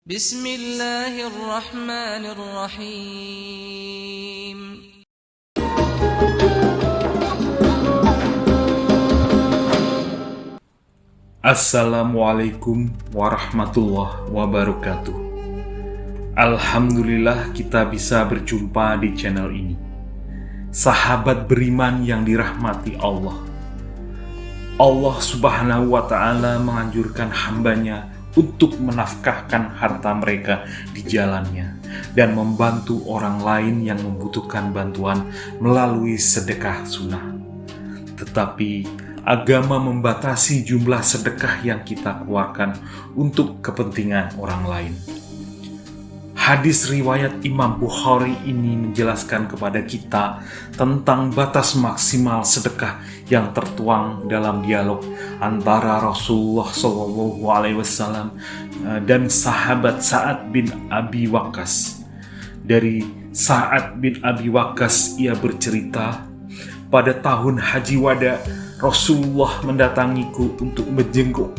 Bismillahirrahmanirrahim. Assalamualaikum warahmatullahi wabarakatuh. Alhamdulillah kita bisa berjumpa di channel ini. Sahabat beriman yang dirahmati Allah. Allah subhanahu wa ta'ala menganjurkan hambanya untuk menafkahkan harta mereka di jalannya dan membantu orang lain yang membutuhkan bantuan melalui sedekah sunnah. Tetapi agama membatasi jumlah sedekah yang kita keluarkan untuk kepentingan orang lain. Hadis riwayat Imam Bukhari ini menjelaskan kepada kita tentang batas maksimal sedekah yang tertuang dalam dialog antara Rasulullah SAW dan sahabat Sa'ad bin Abi Waqqas. Dari Sa'ad bin Abi Waqqas ia bercerita, pada tahun Haji Wada, Rasulullah mendatangiku untuk menjenguk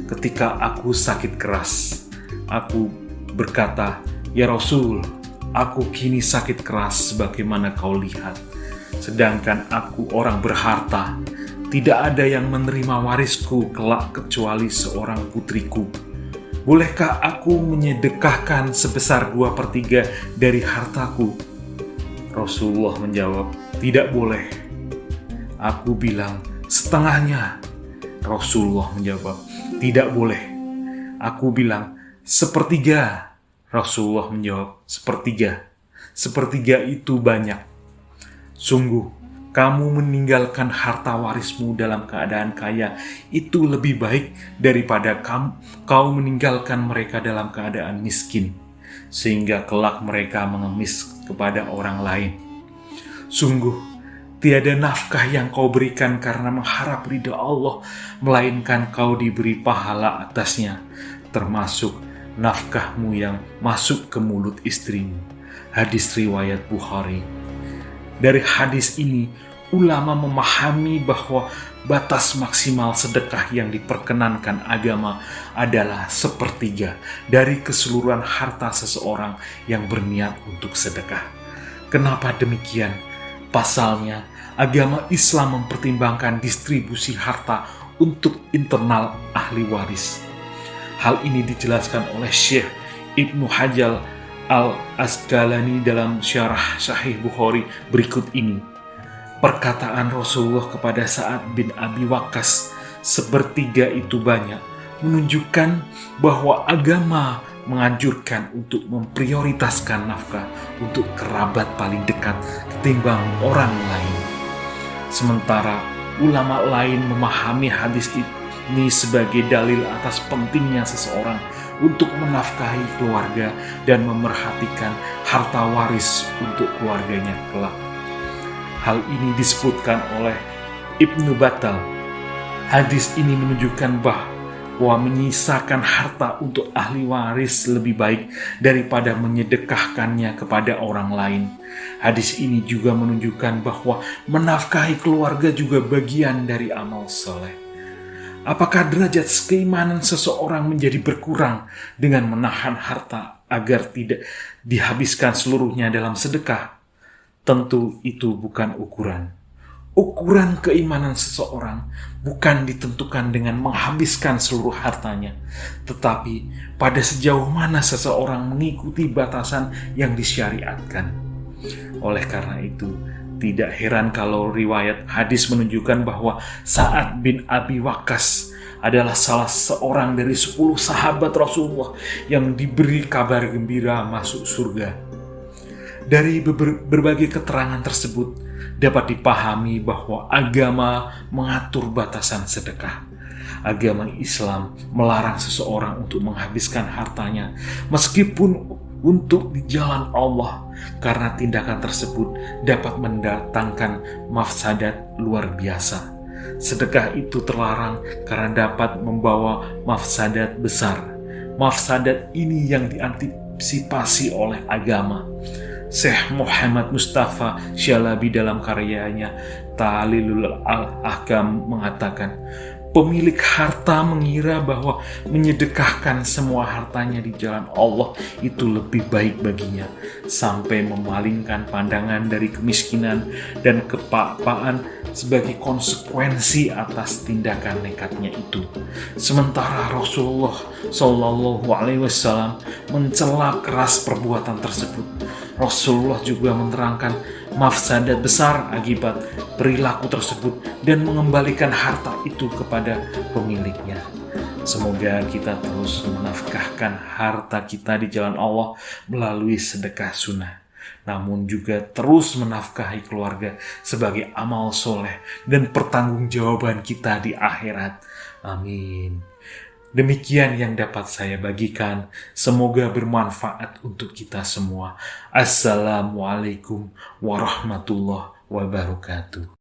ketika aku sakit keras. Aku berkata, "Ya Rasul, aku kini sakit keras sebagaimana kau lihat. Sedangkan aku orang berharta, tidak ada yang menerima warisku kelak kecuali seorang putriku. Bolehkah aku menyedekahkan sebesar 2/3 dari hartaku?" Rasulullah menjawab, "Tidak boleh." Aku bilang, "Setengahnya." Rasulullah menjawab, "Tidak boleh." Aku bilang, "Sepertiga." Rasulullah menjawab, "Sepertiga. Sepertiga itu banyak. Sungguh, kamu meninggalkan harta warismu dalam keadaan kaya itu lebih baik daripada kau meninggalkan mereka dalam keadaan miskin, sehingga kelak mereka mengemis kepada orang lain. Sungguh, tiada nafkah yang kau berikan karena mengharap ridha Allah, melainkan kau diberi pahala atasnya, termasuk nafkahmu yang masuk ke mulut istrimu." Hadis riwayat Bukhari. Dari hadis ini, ulama memahami bahwa batas maksimal sedekah yang diperkenankan agama adalah 1/3 dari keseluruhan harta seseorang yang berniat untuk sedekah. Kenapa demikian? Pasalnya, agama Islam mempertimbangkan distribusi harta untuk internal ahli waris. Hal ini dijelaskan oleh Syekh Ibnu Hajar Al-Asqalani dalam syarah Sahih Bukhari berikut ini. Perkataan Rasulullah kepada Sa'ad bin Abi Waqqas, "Sepertiga itu banyak," menunjukkan bahwa agama menganjurkan untuk memprioritaskan nafkah untuk kerabat paling dekat ketimbang orang lain. Sementara ulama lain memahami hadis ini sebagai dalil atas pentingnya seseorang untuk menafkahi keluarga dan memerhatikan harta waris untuk keluarganya kelak. Hal ini disebutkan oleh Ibnu Battal. Hadis ini menunjukkan bahwa menyisakan harta untuk ahli waris lebih baik daripada menyedekahkannya kepada orang lain. Hadis ini juga menunjukkan bahwa menafkahi keluarga juga bagian dari amal soleh. Apakah derajat keimanan seseorang menjadi berkurang dengan menahan harta agar tidak dihabiskan seluruhnya dalam sedekah? Tentu itu bukan ukuran. Ukuran keimanan seseorang bukan ditentukan dengan menghabiskan seluruh hartanya, tetapi pada sejauh mana seseorang mengikuti batasan yang disyariatkan. Oleh karena itu, tidak heran kalau riwayat hadis menunjukkan bahwa Sa'ad bin Abi Waqqas adalah salah seorang dari 10 sahabat Rasulullah yang diberi kabar gembira masuk surga. Dari berbagai keterangan tersebut dapat dipahami bahwa agama mengatur batasan sedekah. Agama Islam melarang seseorang untuk menghabiskan hartanya meskipun untuk di jalan Allah, karena tindakan tersebut dapat mendatangkan mafsadat luar biasa. Sedekah itu terlarang karena dapat membawa mafsadat besar. Mafsadat ini yang diantisipasi oleh agama. Syekh Muhammad Mustafa Syalabi dalam karyanya Ta'lilul Ahkam mengatakan, Pemilik harta mengira bahwa menyedekahkan semua hartanya di jalan Allah itu lebih baik baginya, sampai memalingkan pandangan dari kemiskinan dan kepaksaan sebagai konsekuensi atas tindakan nekatnya itu. Sementara Rasulullah Shallallahu Alaihi Wasallam mencela keras perbuatan tersebut. Rasulullah juga menerangkan mafsadat besar akibat perilaku tersebut dan mengembalikan harta itu kepada pemiliknya. Semoga kita terus menafkahkan harta kita di jalan Allah melalui sedekah sunnah, namun juga terus menafkahi keluarga sebagai amal soleh dan pertanggungjawaban kita di akhirat. Amin. Demikian yang dapat saya bagikan. Semoga bermanfaat untuk kita semua. Assalamualaikum warahmatullahi wabarakatuh.